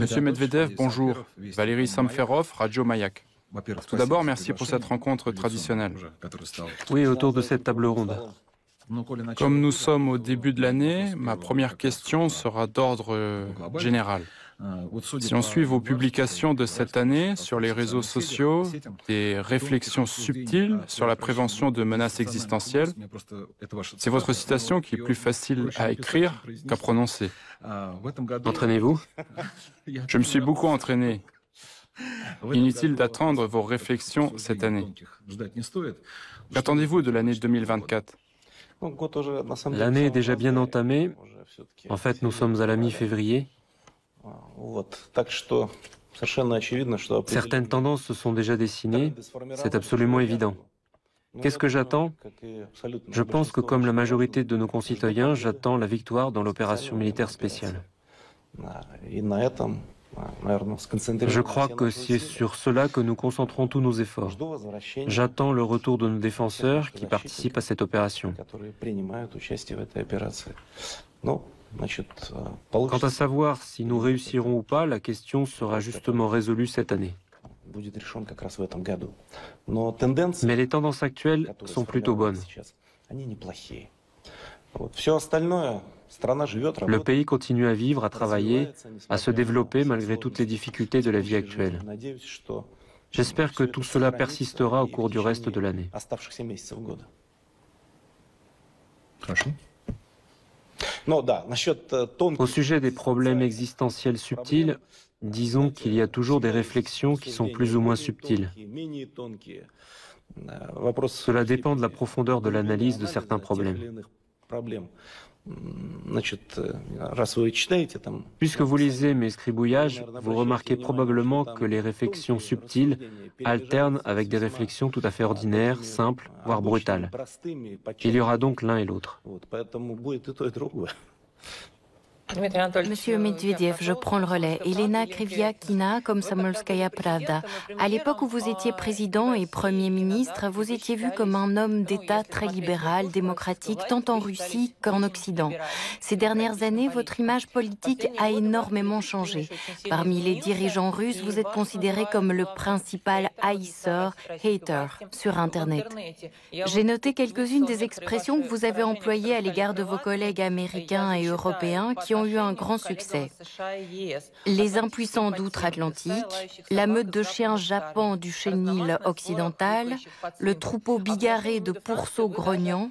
Monsieur Medvedev, bonjour. Valérie Samferov, Radio Mayak. Tout d'abord, merci pour cette rencontre traditionnelle. Oui, autour de cette table ronde. Comme nous sommes au début de l'année, ma première question sera d'ordre général. Si on suit vos publications de cette année sur les réseaux sociaux, des réflexions subtiles sur la prévention de menaces existentielles, c'est votre citation qui est plus facile à écrire qu'à prononcer. Entraînez-vous? Je me suis beaucoup entraîné. Inutile d'attendre vos réflexions cette année. Qu'attendez-vous de l'année 2024? L'année est déjà bien entamée. En fait, nous sommes à la mi-février. Certaines tendances se sont déjà dessinées. C'est absolument évident. Qu'est-ce que j'attends? Je pense que comme la majorité de nos concitoyens, j'attends la victoire dans l'opération militaire spéciale. Je crois que c'est sur cela que nous concentrons tous nos efforts. J'attends le retour de nos défenseurs qui participent à cette opération. Quant à savoir si nous réussirons ou pas, la question sera justement résolue cette année. Mais les tendances actuelles sont plutôt bonnes. Le pays continue à vivre, à travailler, à se développer malgré toutes les difficultés de la vie actuelle. J'espère que tout cela persistera au cours du reste de l'année. Au sujet des problèmes existentiels subtils, disons qu'il y a toujours des réflexions qui sont plus ou moins subtiles. Cela dépend de la profondeur de l'analyse de certains problèmes. Puisque vous lisez mes scribouillages, vous remarquez probablement que les réflexions subtiles alternent avec des réflexions tout à fait ordinaires, simples, voire brutales. Il y aura donc l'un et l'autre. Monsieur Medvedev, je prends le relais. Elena Kriviakina, comme Samolskaya Pravda. À l'époque où vous étiez président et Premier ministre, vous étiez vu comme un homme d'État très libéral, démocratique, tant en Russie qu'en Occident. Ces dernières années, votre image politique a énormément changé. Parmi les dirigeants russes, vous êtes considéré comme le principal haïsseur, hater, sur Internet. J'ai noté quelques-unes des expressions que vous avez employées à l'égard de vos collègues américains et européens qui ont eu un grand succès. Les impuissants d'outre-Atlantique, la meute de chiens jappants du chenil occidental, le troupeau bigarré de pourceaux grognants,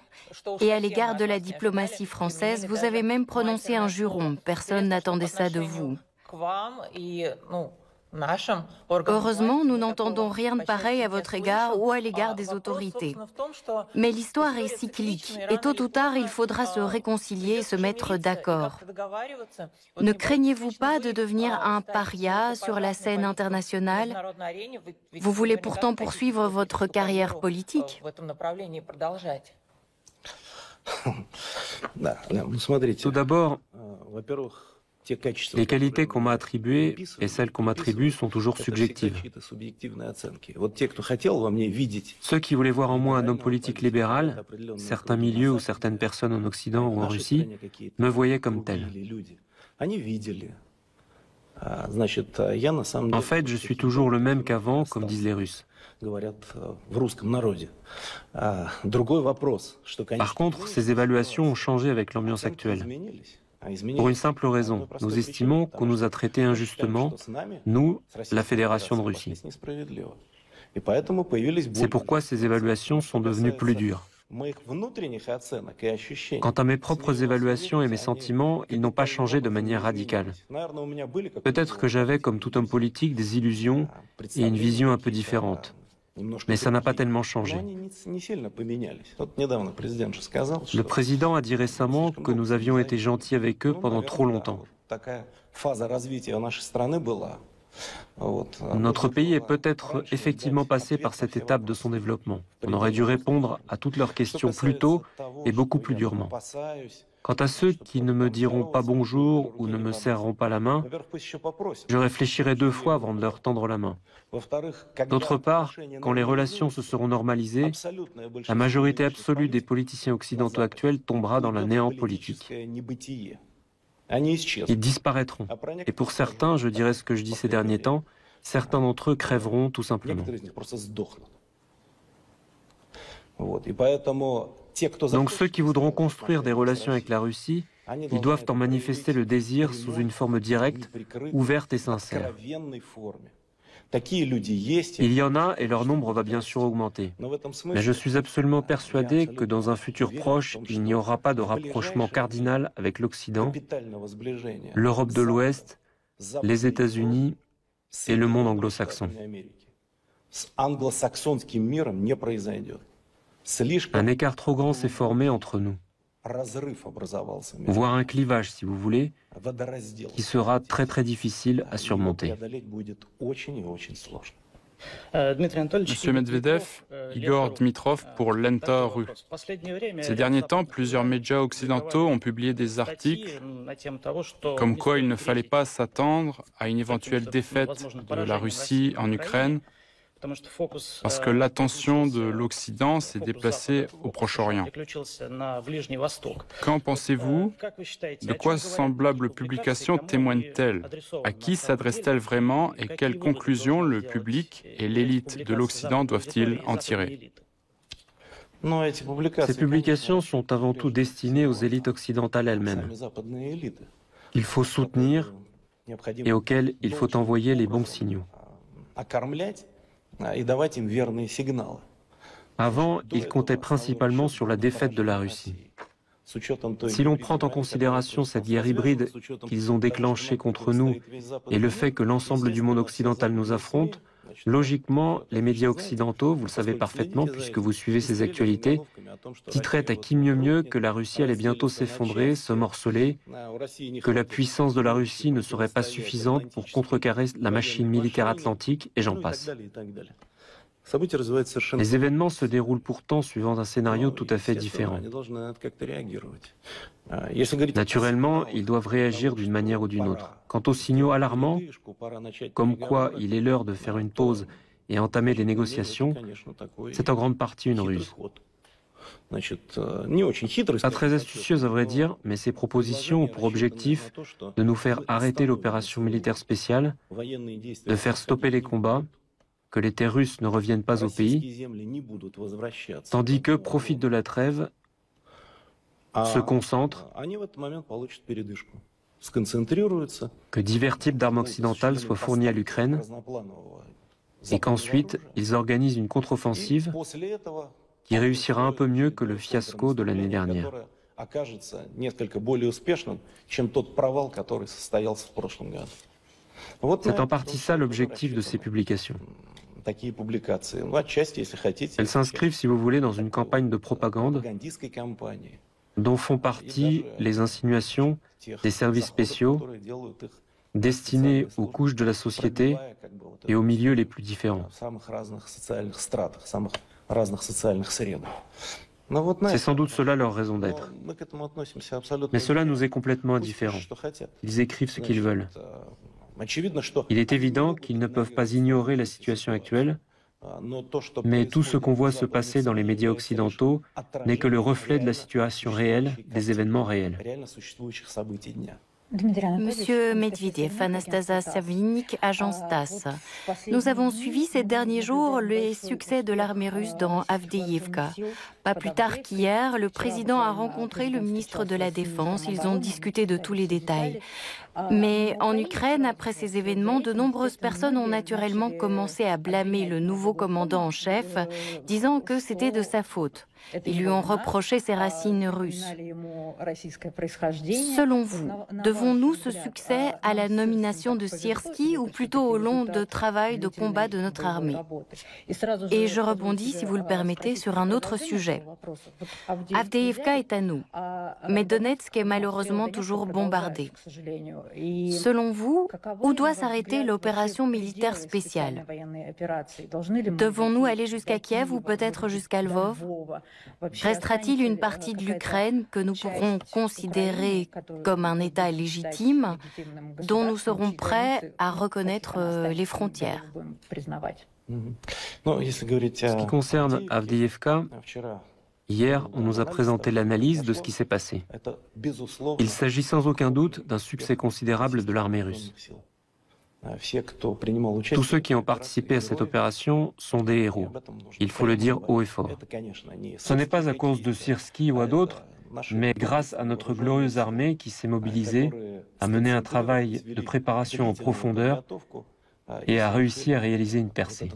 et à l'égard de la diplomatie française, vous avez même prononcé un juron. Personne n'attendait ça de vous. Heureusement, nous n'entendons rien de pareil à votre égard ou à l'égard des autorités. Mais l'histoire est cyclique et tôt ou tard, il faudra se réconcilier et se mettre d'accord. Ne craignez-vous pas de devenir un paria sur la scène internationale? Vous voulez pourtant poursuivre votre carrière politique. Tout d'abord, les qualités qu'on m'a attribuées et celles qu'on m'attribue sont toujours subjectives. Ceux qui voulaient voir en moi un homme politique libéral, certains milieux ou certaines personnes en Occident ou en Russie, me voyaient comme tel. En fait, je suis toujours le même qu'avant, comme disent les Russes. Par contre, ces évaluations ont changé avec l'ambiance actuelle. Pour une simple raison, nous estimons qu'on nous a traités injustement, nous, la Fédération de Russie. C'est pourquoi ces évaluations sont devenues plus dures. Quant à mes propres évaluations et mes sentiments, ils n'ont pas changé de manière radicale. Peut-être que j'avais, comme tout homme politique, des illusions et une vision un peu différente. Mais ça n'a pas tellement changé. Le président a dit récemment que nous avions été gentils avec eux pendant trop longtemps. Notre pays est peut-être effectivement passé par cette étape de son développement. On aurait dû répondre à toutes leurs questions plus tôt et beaucoup plus durement. Quant à ceux qui ne me diront pas bonjour ou ne me serreront pas la main, je réfléchirai 2 fois avant de leur tendre la main. D'autre part, quand les relations se seront normalisées, la majorité absolue des politiciens occidentaux actuels tombera dans le néant politique. Ils disparaîtront. Et pour certains, je dirais ce que je dis ces derniers temps, certains d'entre eux crèveront tout simplement. Donc ceux qui voudront construire des relations avec la Russie, ils doivent en manifester le désir sous une forme directe, ouverte et sincère. Il y en a et leur nombre va bien sûr augmenter. Mais je suis absolument persuadé que dans un futur proche, il n'y aura pas de rapprochement cardinal avec l'Occident, l'Europe de l'Ouest, les États-Unis et le monde anglo-saxon. Un écart trop grand s'est formé entre nous, voire un clivage, si vous voulez, qui sera très très difficile à surmonter. Monsieur Medvedev, Igor Dmitrov pour Lenta.ru. Ces derniers temps, plusieurs médias occidentaux ont publié des articles comme quoi il ne fallait pas s'attendre à une éventuelle défaite de la Russie en Ukraine parce que l'attention de l'Occident s'est déplacée au Proche-Orient. Qu'en pensez-vous? De quoi semblables publications témoignent-elles? À qui s'adressent-elles vraiment et quelles conclusions le public et l'élite de l'Occident doivent-ils en tirer? Ces publications sont avant tout destinées aux élites occidentales elles-mêmes. Il faut soutenir et auxquelles il faut envoyer les bons signaux. Avant, ils comptaient principalement sur la défaite de la Russie. Si l'on prend en considération cette guerre hybride qu'ils ont déclenchée contre nous et le fait que l'ensemble du monde occidental nous affronte, logiquement, les médias occidentaux, vous le savez parfaitement puisque vous suivez ces actualités, titraient à qui mieux que la Russie allait bientôt s'effondrer, se morceler, que la puissance de la Russie ne serait pas suffisante pour contrecarrer la machine militaire atlantique, et j'en passe. Les événements se déroulent pourtant suivant un scénario tout à fait différent. Naturellement, ils doivent réagir d'une manière ou d'une autre. Quant aux signaux alarmants, comme quoi il est l'heure de faire une pause et entamer des négociations, c'est en grande partie une ruse. Pas très astucieuse à vrai dire, mais ces propositions ont pour objectif de nous faire arrêter l'opération militaire spéciale, de faire stopper les combats, que les terres russes ne reviennent pas au pays, tandis qu'eux profitent de la trêve, se concentrent, que divers types d'armes occidentales soient fournis à l'Ukraine, et qu'ensuite ils organisent une contre-offensive qui réussira un peu mieux que le fiasco de l'année dernière. C'est en partie ça l'objectif de ces publications. Elles s'inscrivent, si vous voulez, dans une campagne de propagande dont font partie les insinuations des services spéciaux destinés aux couches de la société et aux milieux les plus différents. C'est sans doute cela leur raison d'être. Mais cela nous est complètement indifférent. Ils écrivent ce qu'ils veulent. Il est évident qu'ils ne peuvent pas ignorer la situation actuelle, mais tout ce qu'on voit se passer dans les médias occidentaux n'est que le reflet de la situation réelle, des événements réels. Monsieur Medvedev, Anastasia Savinik, agence TASS. Nous avons suivi ces derniers jours les succès de l'armée russe dans Avdiivka. Pas plus tard qu'hier, le président a rencontré le ministre de la Défense. Ils ont discuté de tous les détails. Mais en Ukraine, après ces événements, de nombreuses personnes ont naturellement commencé à blâmer le nouveau commandant en chef, disant que c'était de sa faute. Ils lui ont reproché ses racines russes. Selon vous, devons-nous ce succès à la nomination de Syrski ou plutôt au long de travail de combat de notre armée? Et je rebondis, si vous le permettez, sur un autre sujet. Avdiivka est à nous, mais Donetsk est malheureusement toujours bombardé. Selon vous, où doit s'arrêter l'opération militaire spéciale? Devons-nous aller jusqu'à Kiev ou peut-être jusqu'à Lvov? Restera-t-il une partie de l'Ukraine que nous pourrons considérer comme un État légitime dont nous serons prêts à reconnaître les frontières? Ce qui concerne Avdiivka, Hier, on nous a présenté l'analyse de ce qui s'est passé. Il s'agit sans aucun doute d'un succès considérable de l'armée russe. Tous ceux qui ont participé à cette opération sont des héros. Il faut le dire haut et fort. Ce n'est pas à cause de Syrski ou à d'autres, mais grâce à notre glorieuse armée qui s'est mobilisée, a mené un travail de préparation en profondeur et a réussi à réaliser une percée.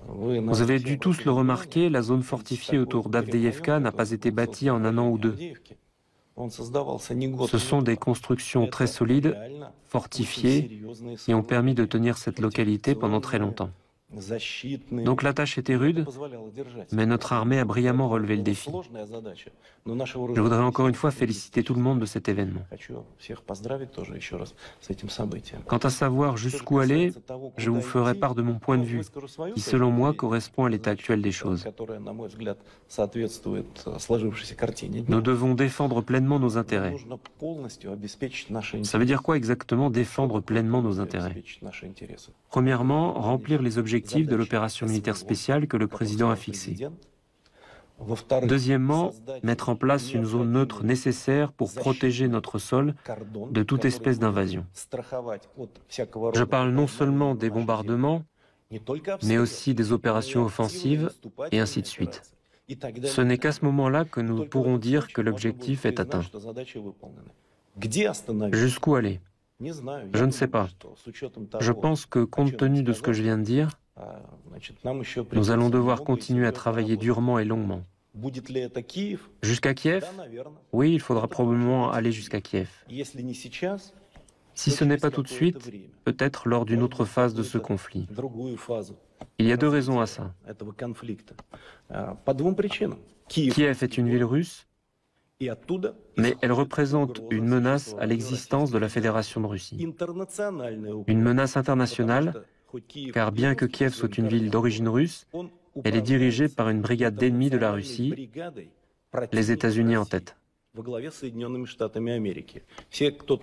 Vous avez dû tous le remarquer, la zone fortifiée autour d'Avdiivka n'a pas été bâtie en un an ou deux. Ce sont des constructions très solides, fortifiées, qui ont permis de tenir cette localité pendant très longtemps. Donc la tâche était rude, mais notre armée a brillamment relevé le défi. Je voudrais encore une fois féliciter tout le monde de cet événement. Quant à savoir jusqu'où aller, je vous ferai part de mon point de vue, qui selon moi correspond à l'état actuel des choses. Nous devons défendre pleinement nos intérêts. Ça veut dire quoi exactement défendre pleinement nos intérêts? Premièrement, remplir les objectifs de l'opération militaire spéciale que le président a fixée. Deuxièmement, mettre en place une zone neutre nécessaire pour protéger notre sol de toute espèce d'invasion. Je parle non seulement des bombardements, mais aussi des opérations offensives, et ainsi de suite. Ce n'est qu'à ce moment-là que nous pourrons dire que l'objectif est atteint. Jusqu'où aller? Je ne sais pas. Je pense que, compte tenu de ce que je viens de dire, nous allons devoir continuer à travailler durement et longuement. Jusqu'à Kiev? Oui, il faudra probablement aller jusqu'à Kiev. Si ce n'est pas tout de suite, peut-être lors d'une autre phase de ce conflit. Il y a deux raisons à ça. Kiev est une ville russe, mais elle représente une menace à l'existence de la Fédération de Russie. Une menace internationale, car bien que Kiev soit une ville d'origine russe, elle est dirigée par une brigade d'ennemis de la Russie, les États-Unis en tête.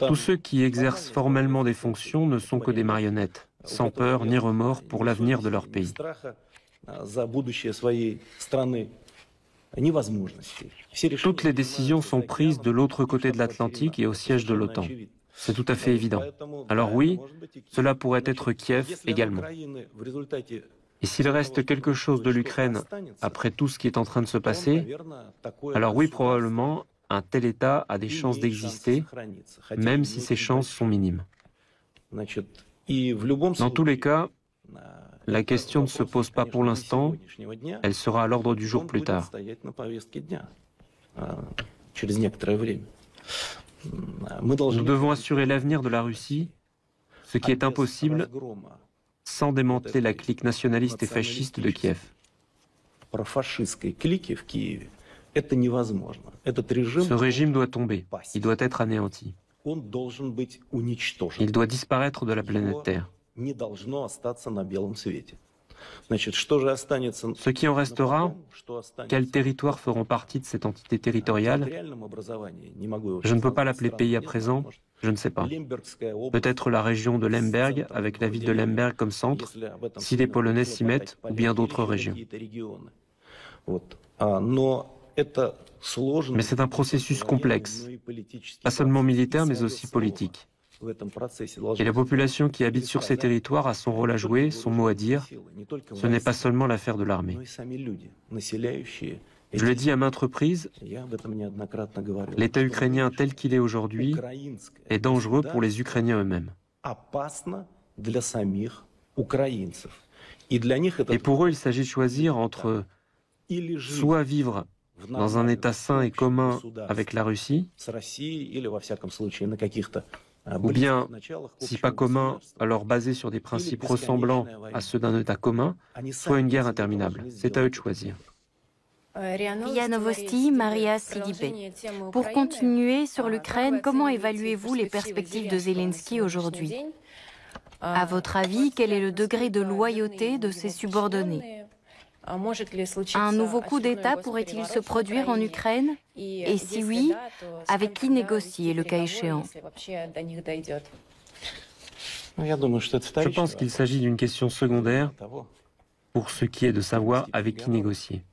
Tous ceux qui exercent formellement des fonctions ne sont que des marionnettes, sans peur ni remords pour l'avenir de leur pays. Toutes les décisions sont prises de l'autre côté de l'Atlantique et au siège de l'OTAN. C'est tout à fait évident. Alors oui, cela pourrait être Kiev également. Et s'il reste quelque chose de l'Ukraine après tout ce qui est en train de se passer, alors oui, probablement, un tel État a des chances d'exister, même si ces chances sont minimes. Dans tous les cas, la question ne se pose pas pour l'instant, elle sera à l'ordre du jour plus tard. Nous devons assurer l'avenir de la Russie, ce qui est impossible sans démanteler la clique nationaliste et fasciste de Kiev. Ce régime doit tomber, il doit être anéanti. Il doit disparaître de la planète Terre. Ce qui en restera, quels territoires feront partie de cette entité territoriale? Je ne peux pas l'appeler pays à présent, je ne sais pas. Peut-être la région de Lemberg, avec la ville de Lemberg comme centre, si les Polonais s'y mettent, ou bien d'autres régions. Mais c'est un processus complexe, pas seulement militaire, mais aussi politique. Et la population qui habite sur ces territoires a son rôle à jouer, son mot à dire. Ce n'est pas seulement l'affaire de l'armée. Je l'ai dit à maintes reprises, l'État ukrainien tel qu'il est aujourd'hui est dangereux pour les Ukrainiens eux-mêmes. Et pour eux, il s'agit de choisir entre soit vivre dans un État sain et commun avec la Russie, ou bien, si pas commun, alors basé sur des principes ressemblants à ceux d'un État commun, soit une guerre interminable. C'est à eux de choisir. RIA Novosti, Maria Sidibé. Pour continuer sur l'Ukraine, comment évaluez-vous les perspectives de Zelensky aujourd'hui? À votre avis, quel est le degré de loyauté de ses subordonnés? Un nouveau coup d'État pourrait-il se produire en Ukraine? Et si oui, avec qui négocier le cas échéant? Je pense qu'il s'agit d'une question secondaire pour ce qui est de savoir avec qui négocier.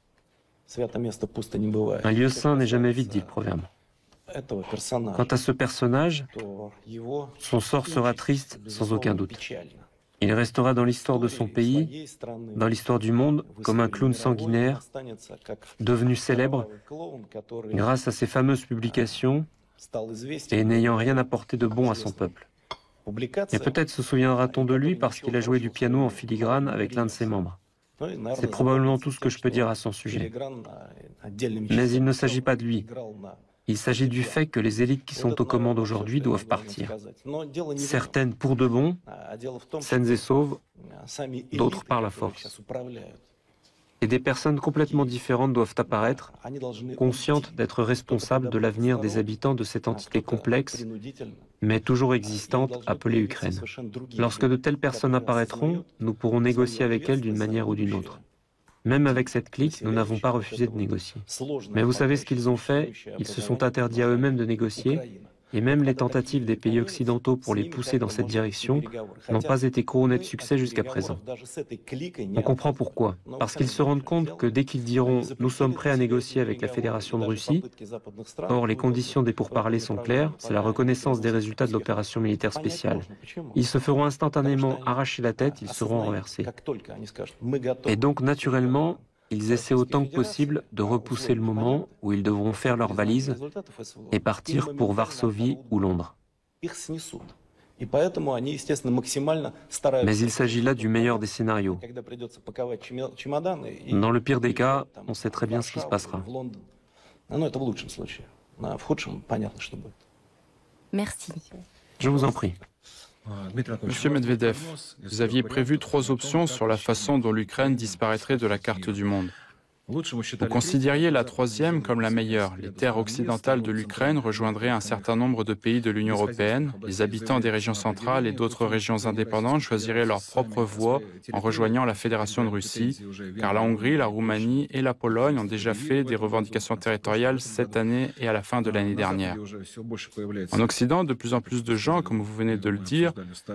Un lieu saint n'est jamais vide, dit le proverbe. Quant à ce personnage, son sort sera triste sans aucun doute. Il restera dans l'histoire de son pays, dans l'histoire du monde, comme un clown sanguinaire, devenu célèbre grâce à ses fameuses publications et n'ayant rien apporté de bon à son peuple. Et peut-être se souviendra-t-on de lui parce qu'il a joué du piano en filigrane avec l'un de ses membres. C'est probablement tout ce que je peux dire à son sujet. Mais il ne s'agit pas de lui. Il s'agit du fait que les élites qui sont aux commandes aujourd'hui doivent partir. Certaines pour de bon, saines et sauves, d'autres par la force. Et des personnes complètement différentes doivent apparaître, conscientes d'être responsables de l'avenir des habitants de cette entité complexe, mais toujours existante, appelée Ukraine. Lorsque de telles personnes apparaîtront, nous pourrons négocier avec elles d'une manière ou d'une autre. Même avec cette clique, nous n'avons pas refusé de négocier. Mais vous savez ce qu'ils ont fait? Ils se sont interdits à eux-mêmes de négocier, et même les tentatives des pays occidentaux pour les pousser dans cette direction n'ont pas été couronnées de succès jusqu'à présent. On comprend pourquoi. Parce qu'ils se rendent compte que dès qu'ils diront « nous sommes prêts à négocier avec la Fédération de Russie », or les conditions des pourparlers sont claires, c'est la reconnaissance des résultats de l'opération militaire spéciale. Ils se feront instantanément arracher la tête, ils seront renversés. Et donc naturellement, ils essaient autant que possible de repousser le moment où ils devront faire leurs valises et partir pour Varsovie ou Londres. Mais il s'agit là du meilleur des scénarios. Dans le pire des cas, on sait très bien ce qui se passera. Merci. Je vous en prie. Monsieur Medvedev, vous aviez prévu 3 options sur la façon dont l'Ukraine disparaîtrait de la carte du monde. Vous considériez la 3e comme la meilleure. Les terres occidentales de l'Ukraine rejoindraient un certain nombre de pays de l'Union européenne. Les habitants des régions centrales et d'autres régions indépendantes choisiraient leur propre voie en rejoignant la Fédération de Russie, car la Hongrie, la Roumanie et la Pologne ont déjà fait des revendications territoriales cette année et à la fin de l'année dernière. En Occident, de plus en plus de gens, comme vous venez de le dire,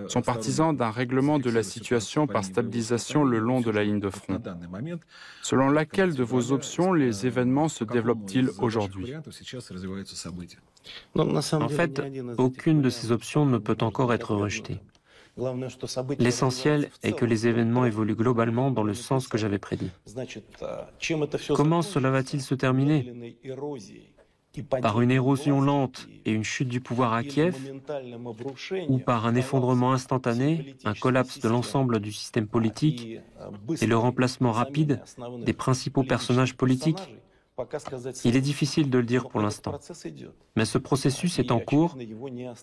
sont partisans d'un règlement de la situation par stabilisation le long de la ligne de front. Selon laquelle de vos options les événements se développent-ils aujourd'hui? En fait, aucune de ces options ne peut encore être rejetée. L'essentiel est que les événements évoluent globalement dans le sens que j'avais prédit. Comment cela va-t-il se terminer? Par une érosion lente et une chute du pouvoir à Kiev, ou par un effondrement instantané, un collapse de l'ensemble du système politique et le remplacement rapide des principaux personnages politiques? Il est difficile de le dire pour l'instant. Mais ce processus est en cours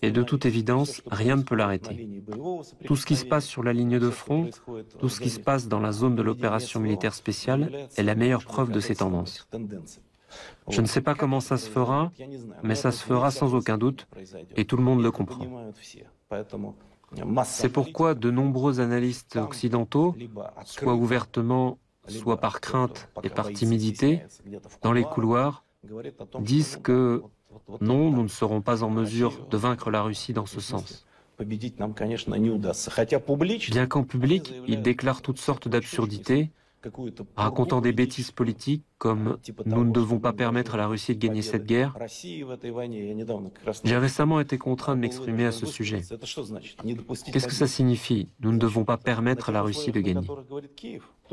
et de toute évidence, rien ne peut l'arrêter. Tout ce qui se passe sur la ligne de front, tout ce qui se passe dans la zone de l'opération militaire spéciale est la meilleure preuve de ces tendances. Je ne sais pas comment ça se fera, mais ça se fera sans aucun doute, et tout le monde le comprend. C'est pourquoi de nombreux analystes occidentaux, soit ouvertement, soit par crainte et par timidité, dans les couloirs, disent que non, nous ne serons pas en mesure de vaincre la Russie dans ce sens. Bien qu'en public, ils déclarent toutes sortes d'absurdités, racontant des bêtises politiques comme « nous ne devons pas permettre à la Russie de gagner cette guerre ». J'ai récemment été contraint de m'exprimer à ce sujet. Qu'est-ce que ça signifie « nous ne devons pas permettre à la Russie de gagner ».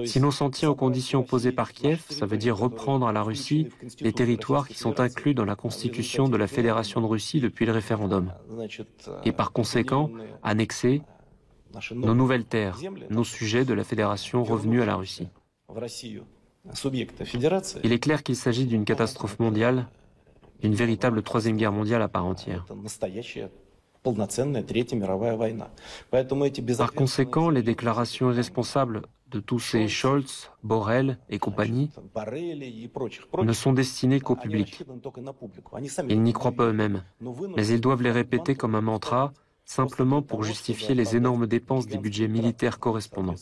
Si l'on s'en tient aux conditions posées par Kiev, ça veut dire reprendre à la Russie les territoires qui sont inclus dans la constitution de la Fédération de Russie depuis le référendum. Et par conséquent, annexer nos nouvelles terres, nos sujets de la Fédération revenus à la Russie. Il est clair qu'il s'agit d'une catastrophe mondiale, d'une véritable troisième guerre mondiale à part entière. Par conséquent, les déclarations irresponsables de tous ces Scholz, Borrell et compagnie ne sont destinées qu'au public. Ils n'y croient pas eux-mêmes, mais ils doivent les répéter comme un mantra, simplement pour justifier les énormes dépenses des budgets militaires correspondants.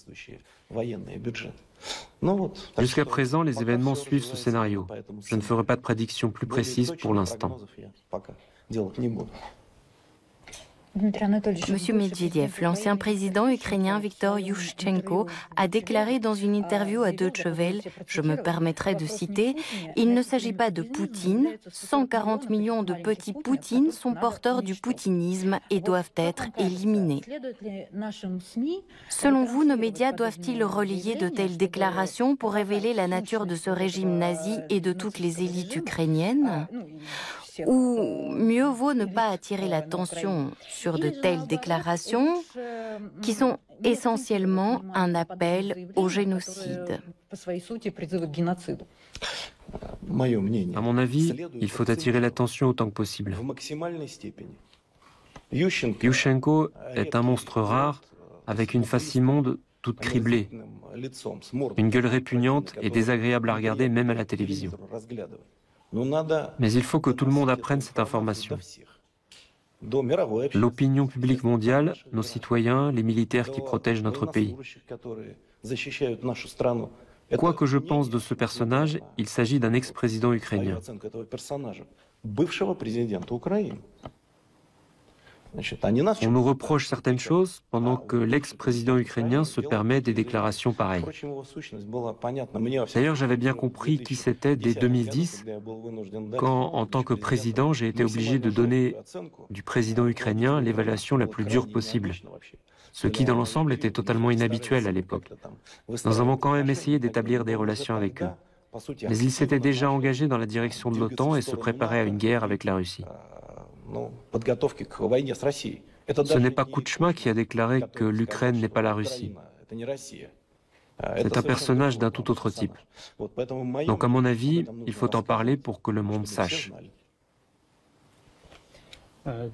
Jusqu'à présent, les événements suivent ce scénario. Je ne ferai pas de prédiction plus précise pour l'instant. Monsieur Medvedev, l'ancien président ukrainien Viktor Yushchenko a déclaré dans une interview à Deutsche Welle, je me permettrai de citer, « Il ne s'agit pas de Poutine, 140 millions de petits Poutines sont porteurs du poutinisme et doivent être éliminés ». Selon vous, nos médias doivent-ils relayer de telles déclarations pour révéler la nature de ce régime nazi et de toutes les élites ukrainiennes ? Ou mieux vaut ne pas attirer l'attention sur de telles déclarations qui sont essentiellement un appel au génocide. À mon avis, il faut attirer l'attention autant que possible. Yushchenko est un monstre rare avec une face immonde toute criblée, une gueule répugnante et désagréable à regarder même à la télévision. Mais il faut que tout le monde apprenne cette information. L'opinion publique mondiale, nos citoyens, les militaires qui protègent notre pays. Quoi que je pense de ce personnage, il s'agit d'un ex-président ukrainien. On nous reproche certaines choses pendant que l'ex-président ukrainien se permet des déclarations pareilles. D'ailleurs, j'avais bien compris qui c'était dès 2010, quand, en tant que président, j'ai été obligé de donner du président ukrainien l'évaluation la plus dure possible, ce qui, dans l'ensemble, était totalement inhabituel à l'époque. Nous avons quand même essayé d'établir des relations avec eux. Mais ils s'étaient déjà engagés dans la direction de l'OTAN et se préparaient à une guerre avec la Russie. Ce n'est pas Kouchma qui a déclaré que l'Ukraine n'est pas la Russie. C'est un personnage d'un tout autre type. Donc à mon avis, il faut en parler pour que le monde sache.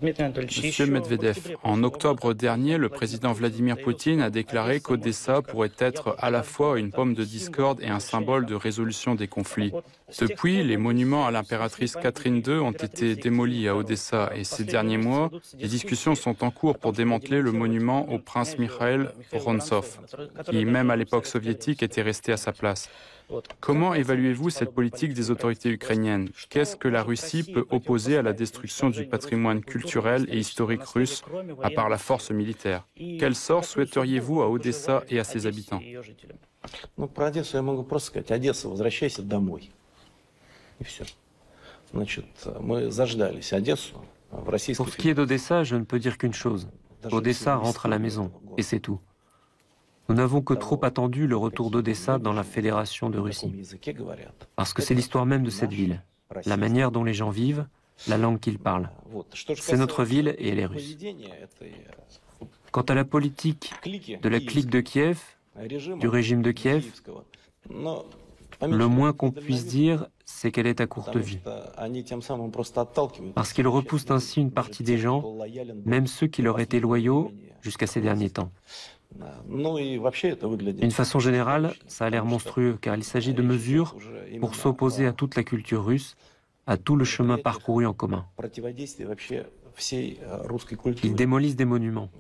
Monsieur Medvedev, en octobre dernier, le président Vladimir Poutine a déclaré qu'Odessa pourrait être à la fois une pomme de discorde et un symbole de résolution des conflits. Depuis, les monuments à l'impératrice Catherine II ont été démolis à Odessa et ces derniers mois, les discussions sont en cours pour démanteler le monument au prince Mikhail Vorontsov, qui, même à l'époque soviétique, était resté à sa place. Comment évaluez-vous cette politique des autorités ukrainiennes? Qu'est-ce que la Russie peut opposer à la destruction du patrimoine culturel et historique russe, à part la force militaire? Quel sort souhaiteriez-vous à Odessa et à ses habitants? Pour ce qui est d'Odessa, je ne peux dire qu'une chose. Odessa rentre à la maison, et c'est tout. Nous n'avons que trop attendu le retour d'Odessa dans la Fédération de Russie. Parce que c'est l'histoire même de cette ville, la manière dont les gens vivent, la langue qu'ils parlent. C'est notre ville et elle est russe. Quant à la politique de la clique de Kiev, du régime de Kiev, le moins qu'on puisse dire, c'est qu'elle est à courte vie. Parce qu'ils repoussent ainsi une partie des gens, même ceux qui leur étaient loyaux jusqu'à ces derniers temps. D'une façon générale, ça a l'air monstrueux, car il s'agit de mesures pour s'opposer à toute la culture russe, à tout le chemin parcouru en commun. Ils démolissent des monuments.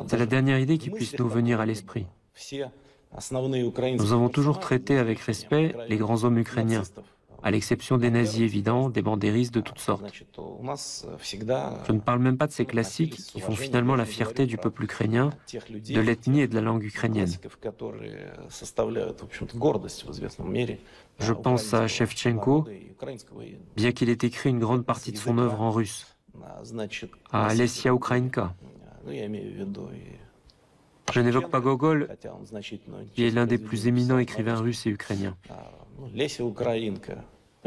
C'est la dernière idée qui puisse nous venir à l'esprit. Nous avons toujours traité avec respect les grands hommes ukrainiens, à l'exception des nazis évidents, des bandéristes de toutes sortes. Je ne parle même pas de ces classiques qui font finalement la fierté du peuple ukrainien, de l'ethnie et de la langue ukrainienne. Je pense à Shevchenko, bien qu'il ait écrit une grande partie de son œuvre en russe, à Alessia Ukrainka. Je n'évoque pas Gogol, qui est l'un des plus éminents écrivains russes et ukrainiens.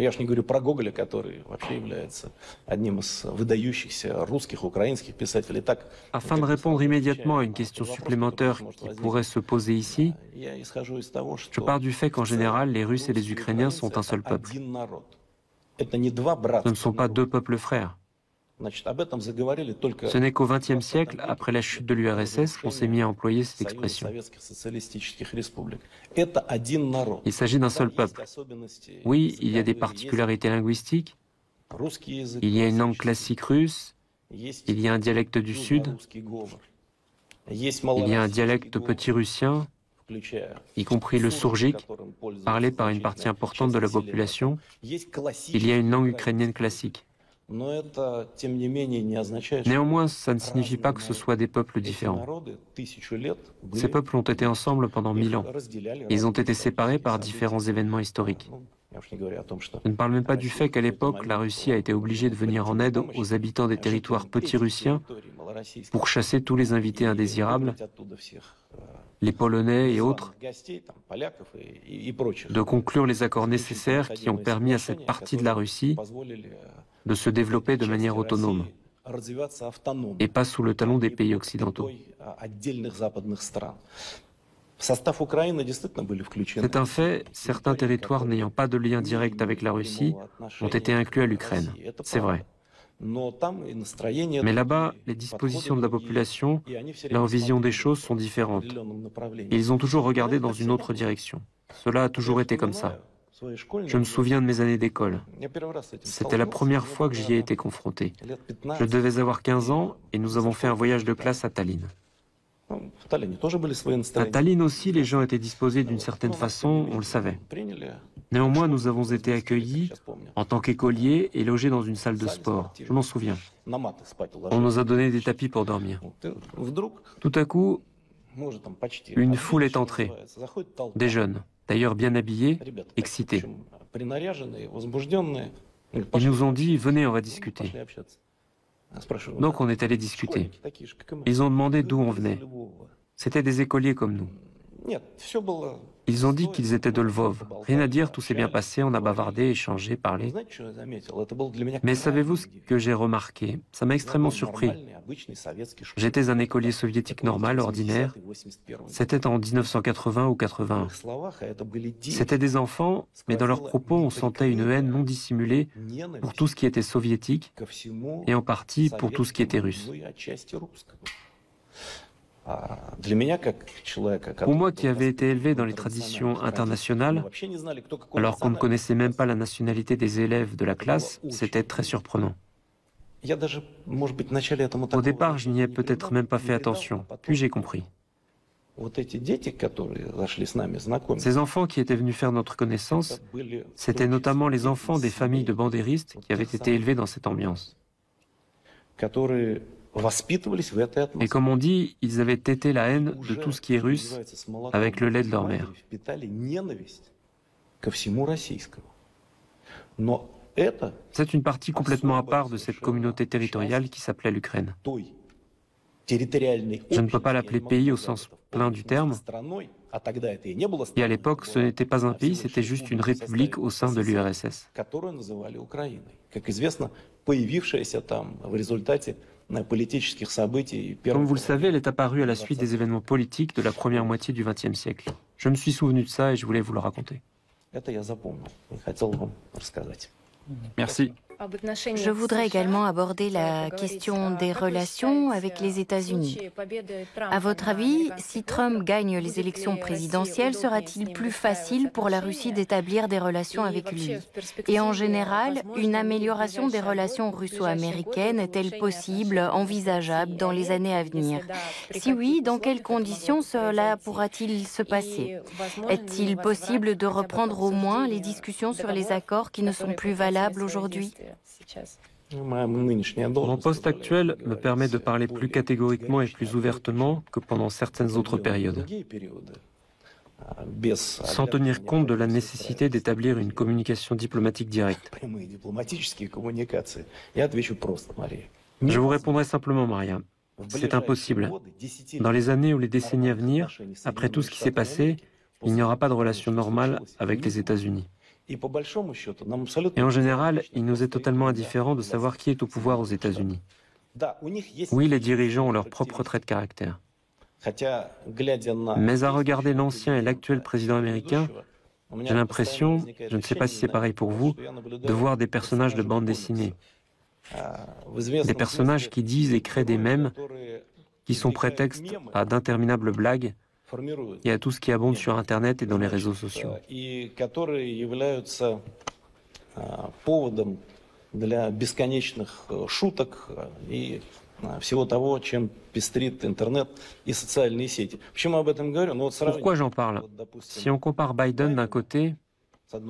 Я же не говорю про Гоголя, который вообще является одним из выдающихся русских, украинских писателей. Afin de répondre immédiatement à une question supplémentaire qui pourrait se poser ici, je pars du fait qu'en général, les Russes et les Ukrainiens sont un seul peuple. Ce ne sont pas deux peuples frères. Ce n'est qu'au XXe siècle, après la chute de l'URSS, qu'on s'est mis à employer cette expression. Il s'agit d'un seul peuple. Oui, il y a des particularités linguistiques, il y a une langue classique russe, il y a un dialecte du Sud, il y a un dialecte petit russien, y compris le sourgique, parlé par une partie importante de la population, il y a une langue ukrainienne classique. Néanmoins, ça ne signifie pas que ce soit des peuples différents. Ces peuples ont été ensemble pendant 1000 ans. Ils ont été séparés par différents événements historiques. Je ne parle même pas du fait qu'à l'époque, la Russie a été obligée de venir en aide aux habitants des territoires petits-russiens pour chasser tous les invités indésirables, les Polonais et autres, de conclure les accords nécessaires qui ont permis à cette partie de la Russie de se développer de manière autonome et pas sous le talon des pays occidentaux. C'est un fait, certains territoires n'ayant pas de lien direct avec la Russie ont été inclus à l'Ukraine, c'est vrai. Mais là-bas, les dispositions de la population, leur vision des choses sont différentes. Ils ont toujours regardé dans une autre direction. Cela a toujours été comme ça. Je me souviens de mes années d'école. C'était la première fois que j'y ai été confronté. Je devais avoir 15 ans et nous avons fait un voyage de classe à Tallinn. À Tallinn aussi, les gens étaient disposés d'une certaine façon, on le savait. Néanmoins, nous avons été accueillis en tant qu'écoliers et logés dans une salle de sport. Je m'en souviens. On nous a donné des tapis pour dormir. Tout à coup, une foule est entrée. Des jeunes, d'ailleurs bien habillés, excités. Ils nous ont dit « Venez, on va discuter ». Donc on est allé discuter. Ils ont demandé d'où on venait. C'étaient des écoliers comme nous. Ils ont dit qu'ils étaient de Lvov. Rien à dire, tout s'est bien passé, on a bavardé, échangé, parlé. Mais savez-vous ce que j'ai remarqué? Ça m'a extrêmement surpris. J'étais un écolier soviétique normal, ordinaire. C'était en 1980 ou 81. C'étaient des enfants, mais dans leurs propos, on sentait une haine non dissimulée pour tout ce qui était soviétique et en partie pour tout ce qui était russe. Pour moi qui avais été élevé dans les traditions internationales, alors qu'on ne connaissait même pas la nationalité des élèves de la classe, c'était très surprenant. Au départ, je n'y ai peut-être même pas fait attention, puis j'ai compris. Ces enfants qui étaient venus faire notre connaissance, c'étaient notamment les enfants des familles de bandéristes qui avaient été élevés dans cette ambiance. Et comme on dit, ils avaient tété la haine de tout ce qui est russe avec le lait de leur mère. C'est une partie complètement à part de cette communauté territoriale qui s'appelait l'Ukraine. Je ne peux pas l'appeler pays au sens plein du terme. Et à l'époque, ce n'était pas un pays, c'était juste une république au sein de l'URSS. Comme vous le savez, elle est apparue à la suite des événements politiques de la première moitié du XXe siècle. Je me suis souvenu de ça et je voulais vous le raconter. Merci. Je voudrais également aborder la question des relations avec les États-Unis. À votre avis, si Trump gagne les élections présidentielles, sera-t-il plus facile pour la Russie d'établir des relations avec lui? Et en général, une amélioration des relations russo-américaines est-elle possible, envisageable dans les années à venir? Si oui, dans quelles conditions cela pourra-t-il se passer? Est-il possible de reprendre au moins les discussions sur les accords qui ne sont plus valables aujourd'hui? Mon poste actuel me permet de parler plus catégoriquement et plus ouvertement que pendant certaines autres périodes, sans tenir compte de la nécessité d'établir une communication diplomatique directe. Je vous répondrai simplement, Maria. C'est impossible. Dans les années ou les décennies à venir, après tout ce qui s'est passé, il n'y aura pas de relation normale avec les États-Unis. Et en général, il nous est totalement indifférent de savoir qui est au pouvoir aux États-Unis. Oui, les dirigeants ont leur propre trait de caractère. Mais à regarder l'ancien et l'actuel président américain, j'ai l'impression, je ne sais pas si c'est pareil pour vous, de voir des personnages de bande dessinée. Des personnages qui disent et créent des mèmes qui sont prétexte à d'interminables blagues et à tout ce qui abonde sur Internet et dans les réseaux sociaux. Pourquoi j'en parle? Si on compare Biden d'un côté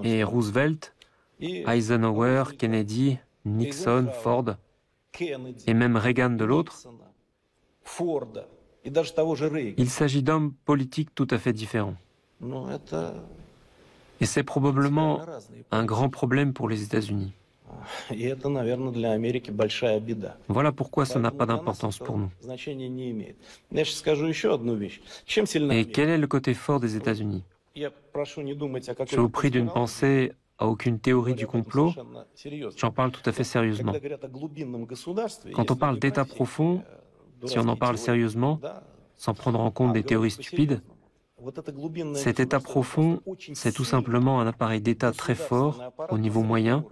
et Roosevelt, Eisenhower, Kennedy, Nixon, Ford et même Reagan de l'autre, il s'agit d'hommes politiques tout à fait différents. Et c'est probablement un grand problème pour les États-Unis. Voilà pourquoi ça n'a pas d'importance pour nous. Et quel est le côté fort des États-Unis? Je vous prie d'une pensée à aucune théorie du complot, j'en parle tout à fait sérieusement. Quand on parle d'État profond, si on en parle sérieusement, sans prendre en compte des théories stupides, cet État profond, c'est tout simplement un appareil d'État très fort, au niveau moyen,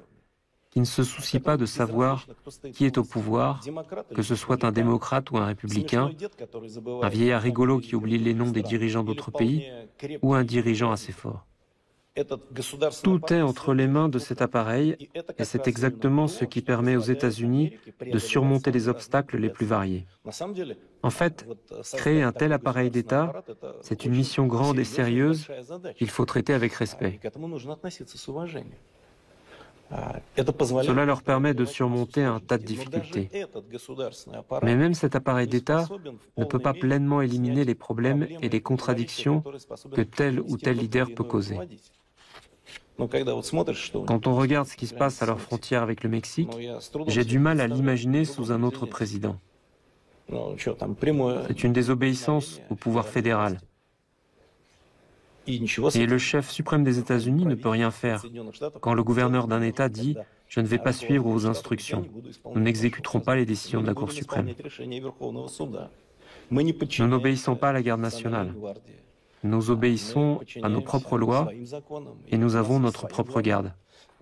qui ne se soucie pas de savoir qui est au pouvoir, que ce soit un démocrate ou un républicain, un vieillard rigolo qui oublie les noms des dirigeants d'autres pays, ou un dirigeant assez fort. Tout est entre les mains de cet appareil, et c'est exactement ce qui permet aux États-Unis de surmonter les obstacles les plus variés. En fait, créer un tel appareil d'État, c'est une mission grande et sérieuse qu'il faut traiter avec respect. Cela leur permet de surmonter un tas de difficultés. Mais même cet appareil d'État ne peut pas pleinement éliminer les problèmes et les contradictions que tel ou tel leader peut causer. Quand on regarde ce qui se passe à leur frontière avec le Mexique, j'ai du mal à l'imaginer sous un autre président. C'est une désobéissance au pouvoir fédéral. Et le chef suprême des États-Unis ne peut rien faire quand le gouverneur d'un État dit « Je ne vais pas suivre vos instructions. Nous n'exécuterons pas les décisions de la Cour suprême. » Nous n'obéissons pas à la garde nationale. Nous obéissons à nos propres lois et nous avons notre propre garde.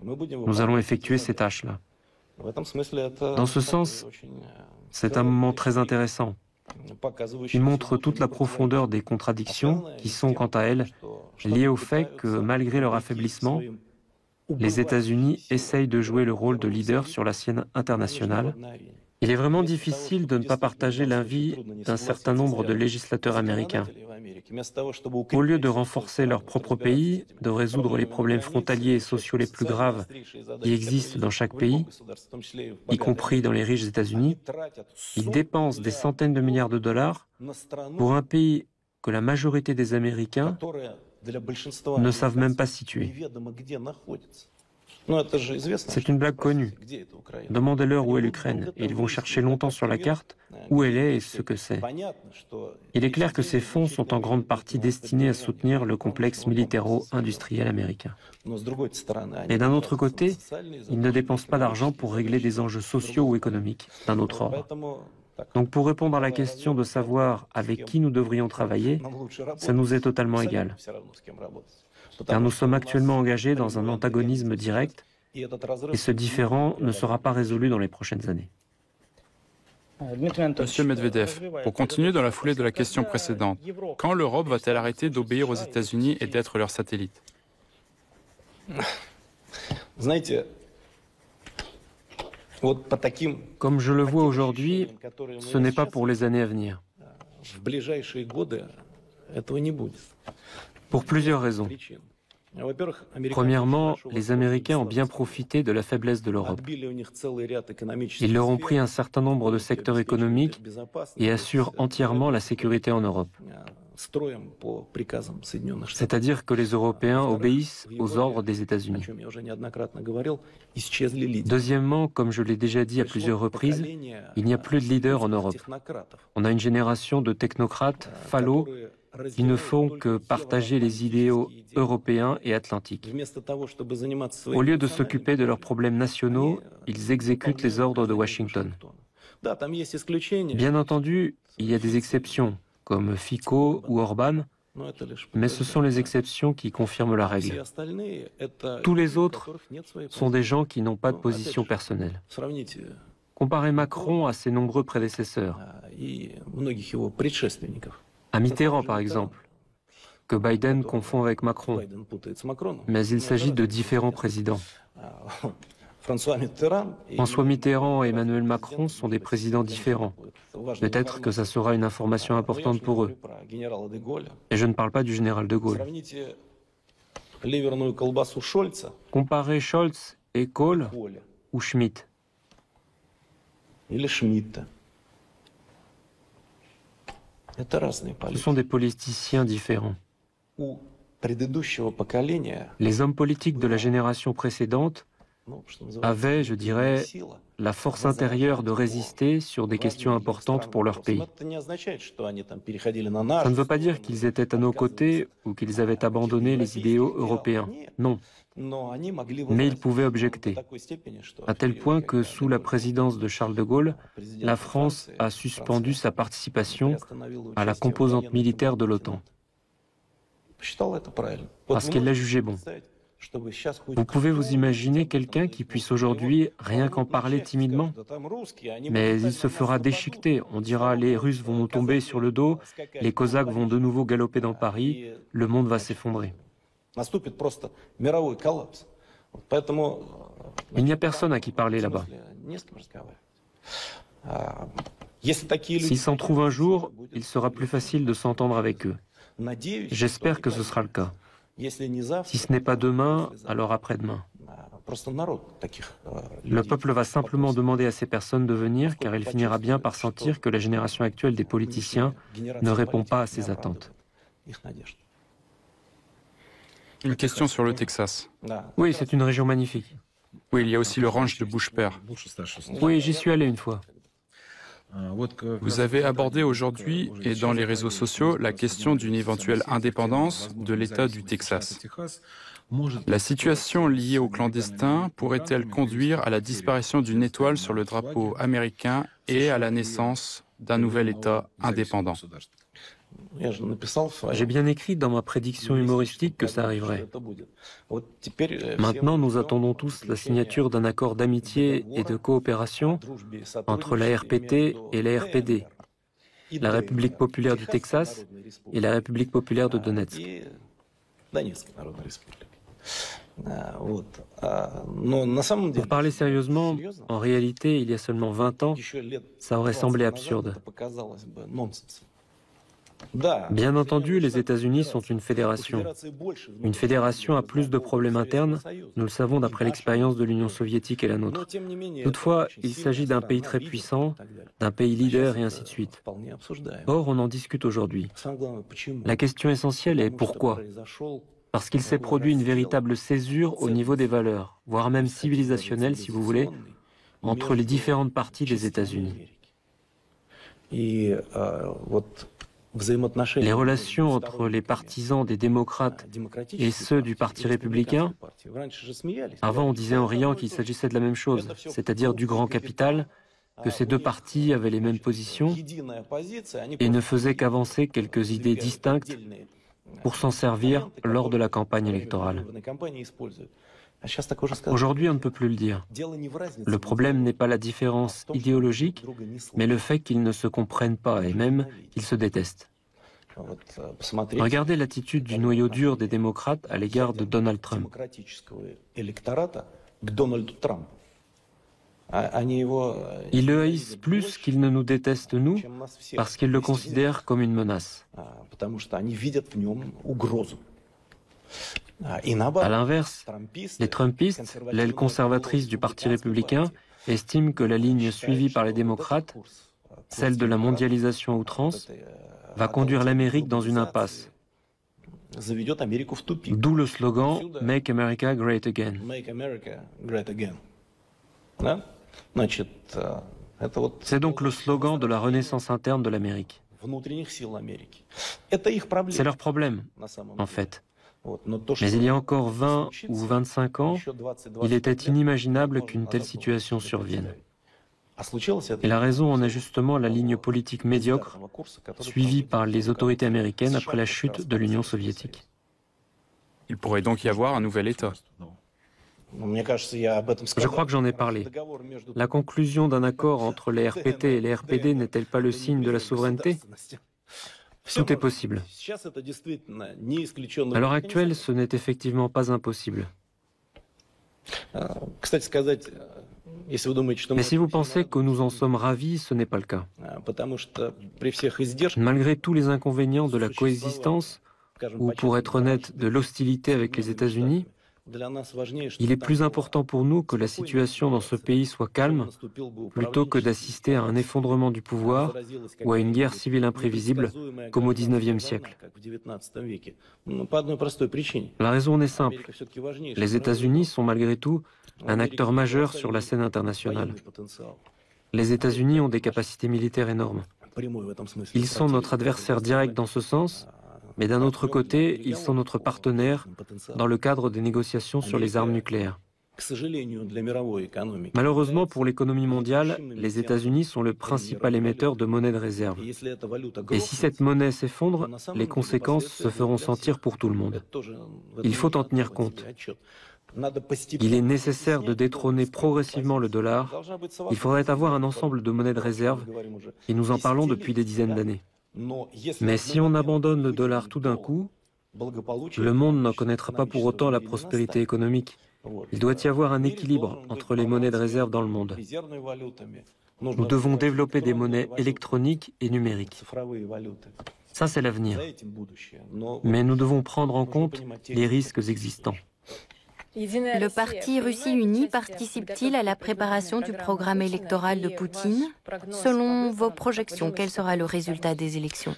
Nous allons effectuer ces tâches-là. Dans ce sens, c'est un moment très intéressant. Il montre toute la profondeur des contradictions qui sont, quant à elles, liées au fait que, malgré leur affaiblissement, les États-Unis essayent de jouer le rôle de leader sur la scène internationale. Il est vraiment difficile de ne pas partager l'avis d'un certain nombre de législateurs américains. Au lieu de renforcer leur propre pays, de résoudre les problèmes frontaliers et sociaux les plus graves qui existent dans chaque pays, y compris dans les riches États-Unis, ils dépensent des centaines de milliards de dollars pour un pays que la majorité des Américains ne savent même pas situer. C'est une blague connue. Demandez-leur où est l'Ukraine, et ils vont chercher longtemps sur la carte où elle est et ce que c'est. Il est clair que ces fonds sont en grande partie destinés à soutenir le complexe militaro-industriel américain. Et d'un autre côté, ils ne dépensent pas d'argent pour régler des enjeux sociaux ou économiques d'un autre ordre. Donc pour répondre à la question de savoir avec qui nous devrions travailler, ça nous est totalement égal. Car nous sommes actuellement engagés dans un antagonisme direct et ce différend ne sera pas résolu dans les prochaines années. Monsieur Medvedev, pour continuer dans la foulée de la question précédente, quand l'Europe va-t-elle arrêter d'obéir aux États-Unis et d'être leur satellite? Comme je le vois aujourd'hui, ce n'est pas pour les années à venir. Pour plusieurs raisons. Premièrement, les Américains ont bien profité de la faiblesse de l'Europe. Ils leur ont pris un certain nombre de secteurs économiques et assurent entièrement la sécurité en Europe. C'est-à-dire que les Européens obéissent aux ordres des États-Unis. Deuxièmement, comme je l'ai déjà dit à plusieurs reprises, il n'y a plus de leader en Europe. On a une génération de technocrates, fallot, qui ne font que partager les idéaux européens et atlantiques. Au lieu de s'occuper de leurs problèmes nationaux, ils exécutent les ordres de Washington. Bien entendu, il y a des exceptions, comme Fico ou Orban, mais ce sont les exceptions qui confirment la règle. Tous les autres sont des gens qui n'ont pas de position personnelle. Comparez Macron à ses nombreux prédécesseurs. À Mitterrand, par exemple, que Biden confond avec Macron. Mais il s'agit de différents présidents. François Mitterrand et Emmanuel Macron sont des présidents différents. Peut-être que ça sera une information importante pour eux. Et je ne parle pas du général de Gaulle. Comparez Scholz et Kohl ou Schmitt. Ce sont des politiciens différents. Les hommes politiques de la génération précédente avaient, je dirais, la force intérieure de résister sur des questions importantes pour leur pays. Ça ne veut pas dire qu'ils étaient à nos côtés ou qu'ils avaient abandonné les idéaux européens. Non. Mais ils pouvaient objecter, à tel point que sous la présidence de Charles de Gaulle, la France a suspendu sa participation à la composante militaire de l'OTAN, parce qu'elle l'a jugé bon. Vous pouvez vous imaginer quelqu'un qui puisse aujourd'hui rien qu'en parler timidement, mais il se fera déchiqueter. On dira les Russes vont nous tomber sur le dos, les Cosaques vont de nouveau galoper dans Paris, le monde va s'effondrer. Il n'y a personne à qui parler là-bas. S'ils s'en trouvent un jour, il sera plus facile de s'entendre avec eux. J'espère que ce sera le cas. Si ce n'est pas demain, alors après-demain. Le peuple va simplement demander à ces personnes de venir, car il finira bien par sentir que la génération actuelle des politiciens ne répond pas à ses attentes. Une question sur le Texas. Oui, c'est une région magnifique. Oui, il y a aussi le ranch de Bush père. Oui, j'y suis allé une fois. Vous avez abordé aujourd'hui et dans les réseaux sociaux la question d'une éventuelle indépendance de l'État du Texas. La situation liée aux clandestins pourrait-elle conduire à la disparition d'une étoile sur le drapeau américain et à la naissance d'un nouvel État indépendant? J'ai bien écrit dans ma prédiction humoristique que ça arriverait. Maintenant, nous attendons tous la signature d'un accord d'amitié et de coopération entre la RPT et la RPD, la République populaire du Texas et la République populaire de Donetsk. Pour parler sérieusement, en réalité, il y a seulement 20 ans, ça aurait semblé absurde. Bien entendu, les États-Unis sont une fédération. Une fédération a plus de problèmes internes, nous le savons d'après l'expérience de l'Union soviétique et la nôtre. Toutefois, il s'agit d'un pays très puissant, d'un pays leader et ainsi de suite. Or, on en discute aujourd'hui. La question essentielle est pourquoi ? Parce qu'il s'est produit une véritable césure au niveau des valeurs, voire même civilisationnelle si vous voulez, entre les différentes parties des États-Unis. Les relations entre les partisans des démocrates et ceux du Parti républicain, avant on disait en riant qu'il s'agissait de la même chose, c'est-à-dire du grand capital, que ces deux partis avaient les mêmes positions et ne faisaient qu'avancer quelques idées distinctes pour s'en servir lors de la campagne électorale. Aujourd'hui, on ne peut plus le dire. Le problème n'est pas la différence idéologique, mais le fait qu'ils ne se comprennent pas et même qu'ils se détestent. Regardez l'attitude du noyau dur des démocrates à l'égard de Donald Trump. Ils le haïssent plus qu'ils ne nous détestent, nous, parce qu'ils le considèrent comme une menace. À l'inverse, les Trumpistes, l'aile conservatrice du Parti républicain, estiment que la ligne suivie par les démocrates, celle de la mondialisation à outrance, va conduire l'Amérique dans une impasse. D'où le slogan « Make America Great Again ». C'est donc le slogan de la renaissance interne de l'Amérique. C'est leur problème, en fait. Mais il y a encore 20 ou 25 ans, il était inimaginable qu'une telle situation survienne. Et la raison en est justement la ligne politique médiocre suivie par les autorités américaines après la chute de l'Union soviétique. Il pourrait donc y avoir un nouvel État. Je crois que j'en ai parlé. La conclusion d'un accord entre les RPT et les RPD n'est-elle pas le signe de la souveraineté ? Tout est possible. À l'heure actuelle, ce n'est effectivement pas impossible. Mais si vous pensez que nous en sommes ravis, ce n'est pas le cas. Malgré tous les inconvénients de la coexistence, ou pour être honnête, de l'hostilité avec les États-Unis, il est plus important pour nous que la situation dans ce pays soit calme, plutôt que d'assister à un effondrement du pouvoir ou à une guerre civile imprévisible comme au XIXe siècle. La raison en est simple. Les États-Unis sont malgré tout un acteur majeur sur la scène internationale. Les États-Unis ont des capacités militaires énormes. Ils sont notre adversaire direct dans ce sens, mais d'un autre côté, ils sont notre partenaire dans le cadre des négociations sur les armes nucléaires. Malheureusement, pour l'économie mondiale, les États-Unis sont le principal émetteur de monnaie de réserve. Et si cette monnaie s'effondre, les conséquences se feront sentir pour tout le monde. Il faut en tenir compte. Il est nécessaire de détrôner progressivement le dollar. Il faudrait avoir un ensemble de monnaies de réserve, et nous en parlons depuis des dizaines d'années. Mais si on abandonne le dollar tout d'un coup, le monde n'en connaîtra pas pour autant la prospérité économique. Il doit y avoir un équilibre entre les monnaies de réserve dans le monde. Nous devons développer des monnaies électroniques et numériques. Ça, c'est l'avenir. Mais nous devons prendre en compte les risques existants. Le parti Russie Unie participe-t-il à la préparation du programme électoral de Poutine? Selon vos projections, quel sera le résultat des élections?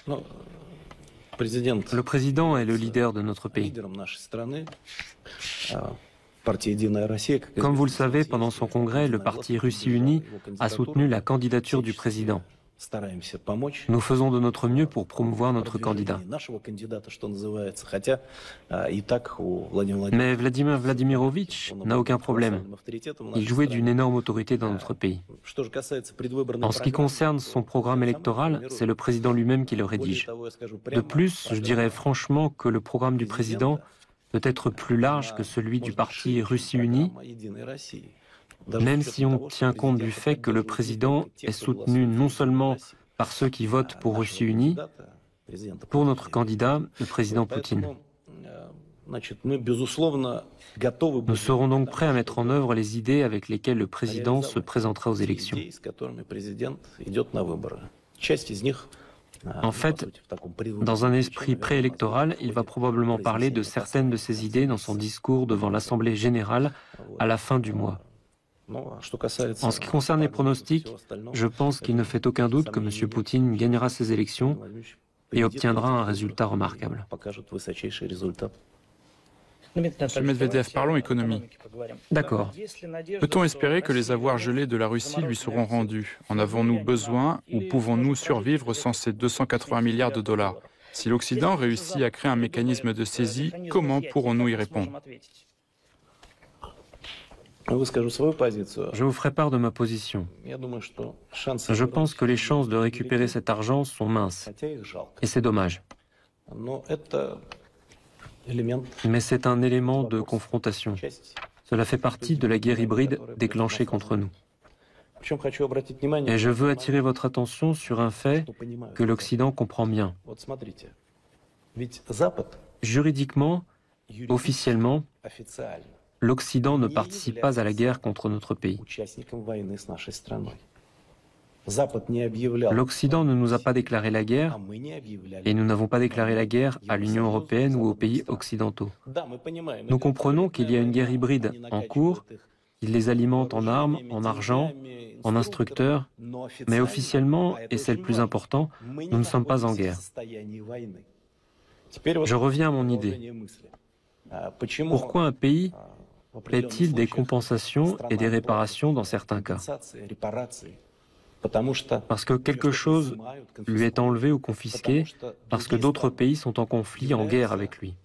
Le président est le leader de notre pays. Comme vous le savez, pendant son congrès, le parti Russie Unie a soutenu la candidature du président. Nous faisons de notre mieux pour promouvoir notre candidat. Mais Vladimir Vladimirovitch n'a aucun problème. Il jouait d'une énorme autorité dans notre pays. En ce qui concerne son programme électoral, c'est le président lui-même qui le rédige. De plus, je dirais franchement que le programme du président peut être plus large que celui du parti Russie Unie, même si on tient compte du fait que le président est soutenu non seulement par ceux qui votent pour Russie Unie, pour notre candidat, le président Poutine. Nous serons donc prêts à mettre en œuvre les idées avec lesquelles le président se présentera aux élections. En fait, dans un esprit préélectoral, il va probablement parler de certaines de ses idées dans son discours devant l'Assemblée générale à la fin du mois. En ce qui concerne les pronostics, je pense qu'il ne fait aucun doute que M. Poutine gagnera ces élections et obtiendra un résultat remarquable. Monsieur Medvedev, parlons économie. D'accord. Peut-on espérer que les avoirs gelés de la Russie lui seront rendus? En avons-nous besoin ou pouvons-nous survivre sans ces 280 milliards de dollars? Si l'Occident réussit à créer un mécanisme de saisie, comment pourrons-nous y répondre? Je vous ferai part de ma position. Je pense que les chances de récupérer cet argent sont minces. Et c'est dommage. Mais c'est un élément de confrontation. Cela fait partie de la guerre hybride déclenchée contre nous. Et je veux attirer votre attention sur un fait que l'Occident comprend bien. Juridiquement, officiellement, l'Occident ne participe pas à la guerre contre notre pays. L'Occident ne nous a pas déclaré la guerre et nous n'avons pas déclaré la guerre à l'Union européenne ou aux pays occidentaux. Nous comprenons qu'il y a une guerre hybride en cours, il les alimente en armes, en argent, en instructeurs, mais officiellement, et c'est le plus important, nous ne sommes pas en guerre. Je reviens à mon idée. Pourquoi un pays paie-t-il des compensations et des réparations dans certains cas? Parce que quelque chose lui est enlevé ou confisqué, parce que d'autres pays sont en conflit, en guerre avec lui.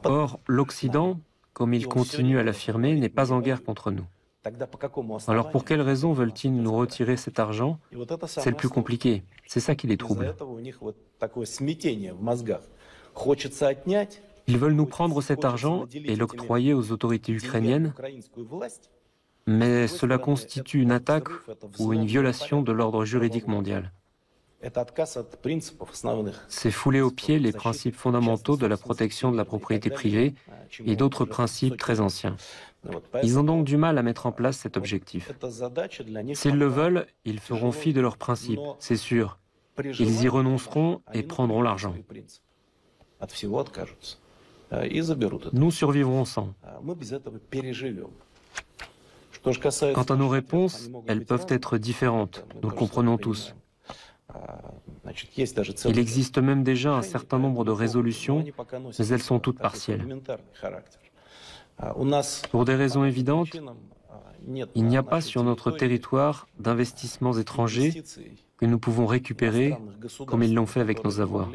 Or, l'Occident, comme il continue à l'affirmer, n'est pas en guerre contre nous. Alors pour quelles raisons veulent-ils nous retirer cet argent? C'est le plus compliqué. C'est ça qui les trouble. Ils veulent nous prendre cet argent et l'octroyer aux autorités ukrainiennes, mais cela constitue une attaque ou une violation de l'ordre juridique mondial. C'est fouler aux pieds les principes fondamentaux de la protection de la propriété privée et d'autres principes très anciens. Ils ont donc du mal à mettre en place cet objectif. S'ils le veulent, ils feront fi de leurs principes, c'est sûr. Ils y renonceront et prendront l'argent. Nous survivrons sans. Quant à nos réponses, elles peuvent être différentes, nous le comprenons tous. Il existe même déjà un certain nombre de résolutions, mais elles sont toutes partielles. Pour des raisons évidentes, il n'y a pas sur notre territoire d'investissements étrangers que nous pouvons récupérer comme ils l'ont fait avec nos avoirs.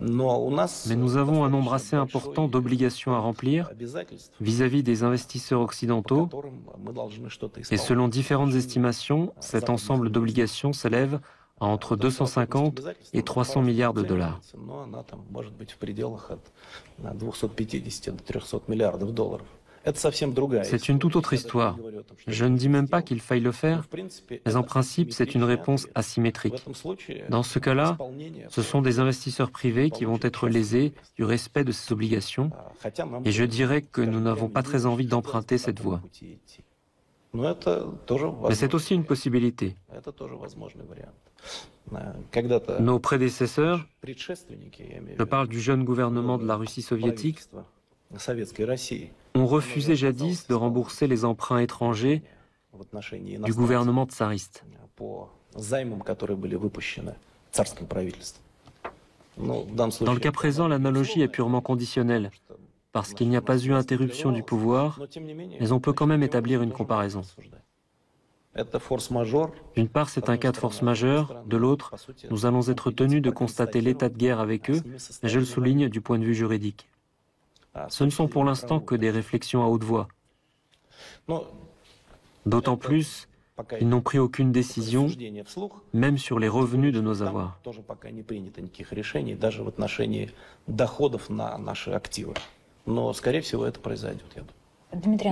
Mais nous avons un nombre assez important d'obligations à remplir vis-à-vis des investisseurs occidentaux et selon différentes estimations, cet ensemble d'obligations s'élève à entre 250 et 300 milliards de dollars. C'est une toute autre histoire. Je ne dis même pas qu'il faille le faire, mais en principe, c'est une réponse asymétrique. Dans ce cas-là, ce sont des investisseurs privés qui vont être lésés du respect de ces obligations, et je dirais que nous n'avons pas très envie d'emprunter cette voie. Mais c'est aussi une possibilité. Nos prédécesseurs, je parle du jeune gouvernement de la Russie soviétique, ont refusé jadis de rembourser les emprunts étrangers du gouvernement tsariste. Dans le cas présent, l'analogie est purement conditionnelle, parce qu'il n'y a pas eu interruption du pouvoir, mais on peut quand même établir une comparaison. D'une part, c'est un cas de force majeure, de l'autre, nous allons être tenus de constater l'état de guerre avec eux, mais je le souligne du point de vue juridique. Ce ne sont pour l'instant que des réflexions à haute voix. D'autant plus qu'ils n'ont pris aucune décision, même sur les revenus de nos avoirs.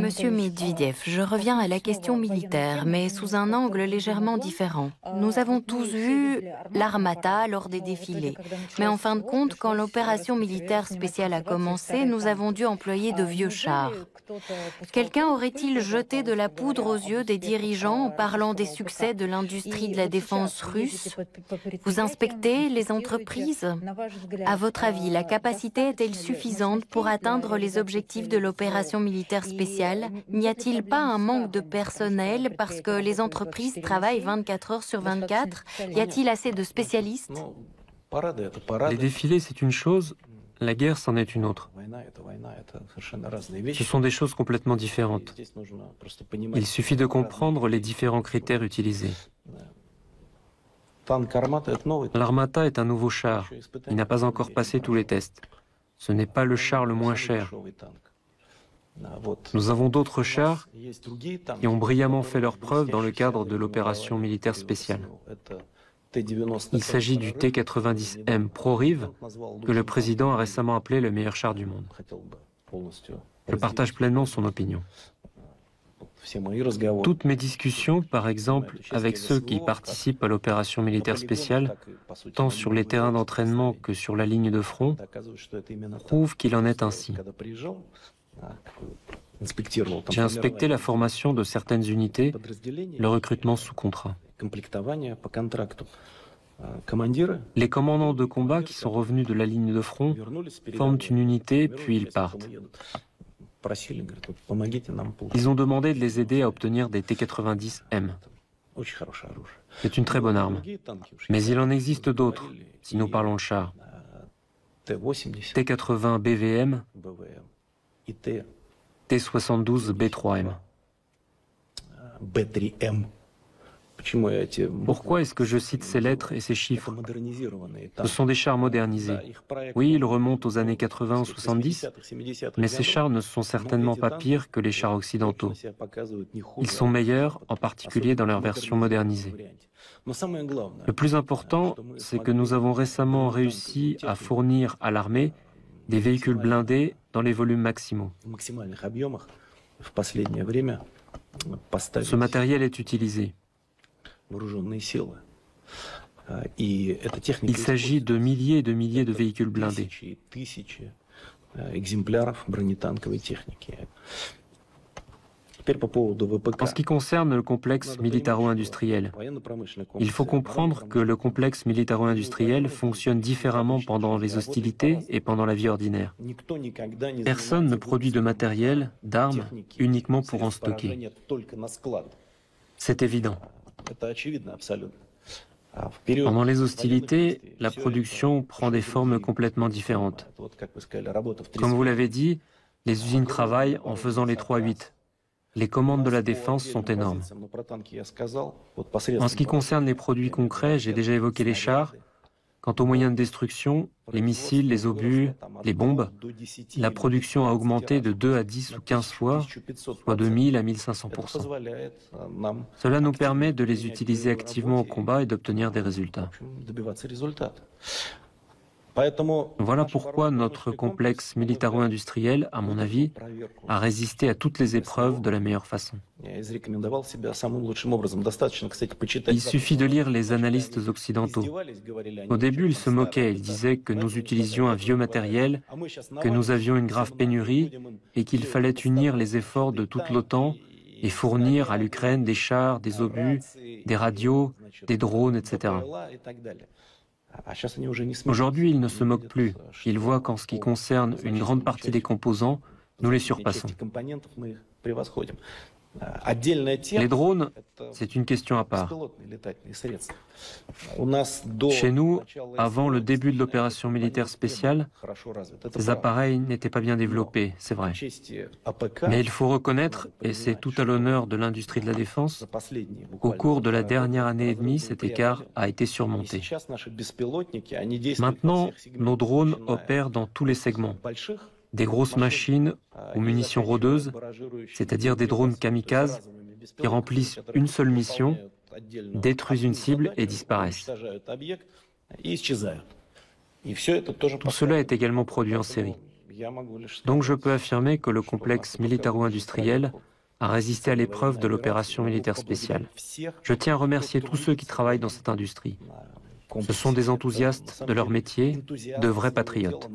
Monsieur Medvedev, je reviens à la question militaire, mais sous un angle légèrement différent. Nous avons tous vu l'Armata lors des défilés. Mais en fin de compte, quand l'opération militaire spéciale a commencé, nous avons dû employer de vieux chars. Quelqu'un aurait-il jeté de la poudre aux yeux des dirigeants en parlant des succès de l'industrie de la défense russe? Vous inspectez les entreprises? À votre avis, la capacité est-elle suffisante pour atteindre les objectifs de l'opération militaire spéciale? N'y a-t-il pas un manque de personnel parce que les entreprises travaillent 24 heures sur 24? Y a-t-il assez de spécialistes? Les défilés, c'est une chose, la guerre, c'en est une autre. Ce sont des choses complètement différentes. Il suffit de comprendre les différents critères utilisés. L'Armata est un nouveau char. Il n'a pas encore passé tous les tests. Ce n'est pas le char le moins cher. Nous avons d'autres chars qui ont brillamment fait leurs preuves dans le cadre de l'opération militaire spéciale. Il s'agit du T-90M ProRiv, que le président a récemment appelé le meilleur char du monde. Je partage pleinement son opinion. Toutes mes discussions, par exemple, avec ceux qui participent à l'opération militaire spéciale, tant sur les terrains d'entraînement que sur la ligne de front, prouvent qu'il en est ainsi. J'ai inspecté la formation de certaines unités, le recrutement sous contrat. Les commandants de combat qui sont revenus de la ligne de front forment une unité, puis ils partent. Ils ont demandé de les aider à obtenir des T-90M. C'est une très bonne arme. Mais il en existe d'autres, si nous parlons de chars. T-80 BVM, T-72 B3M. Pourquoi est-ce que je cite ces lettres et ces chiffres? Ce sont des chars modernisés. Oui, ils remontent aux années 80 ou 70, mais ces chars ne sont certainement pas pires que les chars occidentaux. Ils sont meilleurs, en particulier dans leur version modernisée. Le plus important, c'est que nous avons récemment réussi à fournir à l'armée des véhicules blindés dans les volumes maximaux. Ce matériel est utilisé. Il s'agit de milliers et de milliers de véhicules blindés. En ce qui concerne le complexe militaro-industriel, il faut comprendre que le complexe militaro-industriel fonctionne différemment pendant les hostilités et pendant la vie ordinaire. Personne ne produit de matériel, d'armes, uniquement pour en stocker. C'est évident. Pendant les hostilités, la production prend des formes complètement différentes. Comme vous l'avez dit, les usines travaillent en faisant les 3-8. Les commandes de la défense sont énormes. En ce qui concerne les produits concrets, j'ai déjà évoqué les chars. Quant aux moyens de destruction, les missiles, les obus, les bombes, la production a augmenté de 2 à 10 ou 15 fois, soit de 1000 à 1500%. Cela nous permet de les utiliser activement au combat et d'obtenir des résultats. Voilà pourquoi notre complexe militaro-industriel, à mon avis, a résisté à toutes les épreuves de la meilleure façon. Il suffit de lire les analystes occidentaux. Au début, ils se moquaient, ils disaient que nous utilisions un vieux matériel, que nous avions une grave pénurie et qu'il fallait unir les efforts de toute l'OTAN et fournir à l'Ukraine des chars, des obus, des radios, des drones, etc. Aujourd'hui, ils ne se moquent plus. Ils voient qu'en ce qui concerne une grande partie des composants, nous les surpassons. Les drones, c'est une question à part. Chez nous, avant le début de l'opération militaire spéciale, ces appareils n'étaient pas bien développés, c'est vrai. Mais il faut reconnaître, et c'est tout à l'honneur de l'industrie de la défense, qu'au cours de la dernière année et demie, cet écart a été surmonté. Maintenant, nos drones opèrent dans tous les segments. Des grosses machines aux munitions rôdeuses, c'est-à-dire des drones kamikazes qui remplissent une seule mission, détruisent une cible et disparaissent. Tout cela est également produit en série. Donc je peux affirmer que le complexe militaro-industriel a résisté à l'épreuve de l'opération militaire spéciale. Je tiens à remercier tous ceux qui travaillent dans cette industrie. Ce sont des enthousiastes de leur métier, de vrais patriotes.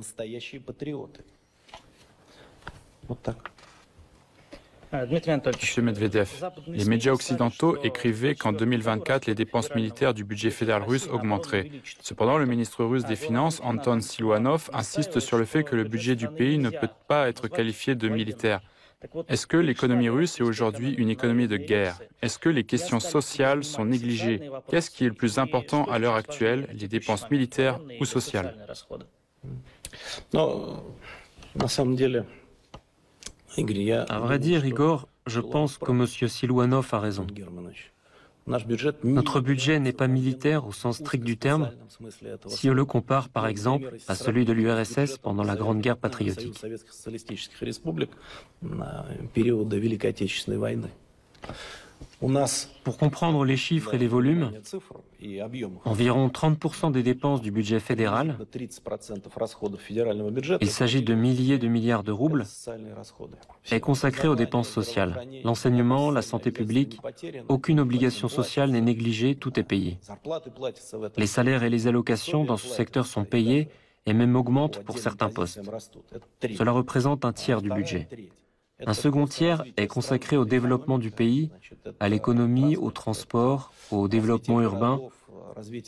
Monsieur Medvedev, les médias occidentaux écrivaient qu'en 2024, les dépenses militaires du budget fédéral russe augmenteraient. Cependant, le ministre russe des Finances, Anton Siluanov, insiste sur le fait que le budget du pays ne peut pas être qualifié de militaire. Est-ce que l'économie russe est aujourd'hui une économie de guerre? Est-ce que les questions sociales sont négligées? Qu'est-ce qui est le plus important à l'heure actuelle, les dépenses militaires ou sociales? À vrai dire, Igor, je pense que M. Siluanov a raison. Notre budget n'est pas militaire au sens strict du terme, si on le compare par exemple à celui de l'URSS pendant la Grande Guerre patriotique. Pour comprendre les chiffres et les volumes, environ 30% des dépenses du budget fédéral, il s'agit de milliers de milliards de roubles, est consacré aux dépenses sociales. L'enseignement, la santé publique, aucune obligation sociale n'est négligée, tout est payé. Les salaires et les allocations dans ce secteur sont payés et même augmentent pour certains postes. Cela représente un tiers du budget. Un second tiers est consacré au développement du pays, à l'économie, au transport, au développement urbain,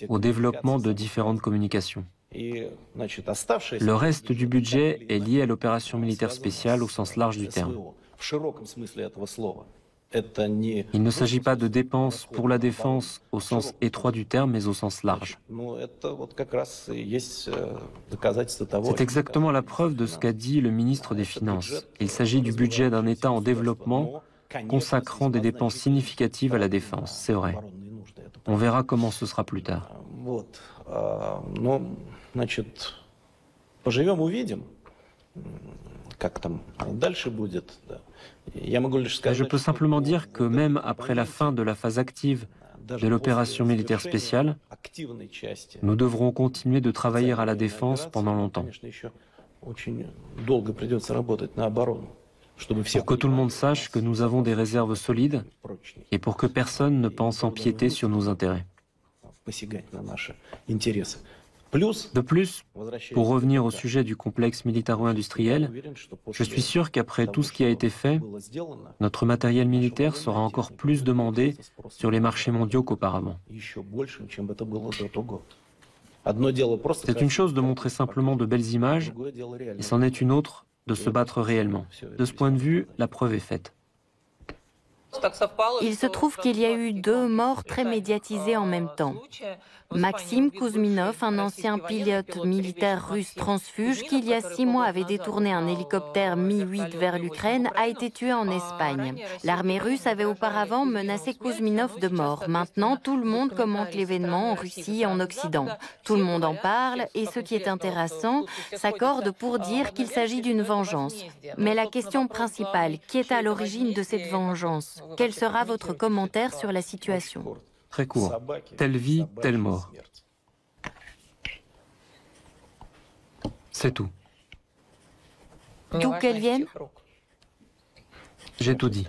au développement de différentes communications. Le reste du budget est lié à l'opération militaire spéciale au sens large du terme. Il ne s'agit pas de dépenses pour la défense au sens étroit du terme, mais au sens large. C'est exactement la preuve de ce qu'a dit le ministre des Finances. Il s'agit du budget d'un État en développement consacrant des dépenses significatives à la défense, c'est vrai. On verra comment ce sera plus tard. Je peux simplement dire que même après la fin de la phase active de l'opération militaire spéciale, nous devrons continuer de travailler à la défense pendant longtemps. pour que tout le monde sache que nous avons des réserves solides et pour que personne ne pense empiéter sur nos intérêts. De plus, pour revenir au sujet du complexe militaro-industriel, je suis sûr qu'après tout ce qui a été fait, notre matériel militaire sera encore plus demandé sur les marchés mondiaux qu'auparavant. C'est une chose de montrer simplement de belles images, et c'en est une autre de se battre réellement. De ce point de vue, la preuve est faite. Il se trouve qu'il y a eu 2 morts très médiatisées en même temps. Maxime Kouzminov, un ancien pilote militaire russe transfuge qui, il y a 6 mois, avait détourné un hélicoptère Mi-8 vers l'Ukraine, a été tué en Espagne. L'armée russe avait auparavant menacé Kouzminov de mort. Maintenant, tout le monde commente l'événement en Russie et en Occident. Tout le monde en parle et ce qui est intéressant, s'accorde pour dire qu'il s'agit d'une vengeance. Mais la question principale, qui est à l'origine de cette vengeance? Quel sera votre commentaire sur la situation? Très court. Telle vie, telle mort. C'est tout. D'où qu'elle vienne? J'ai tout dit.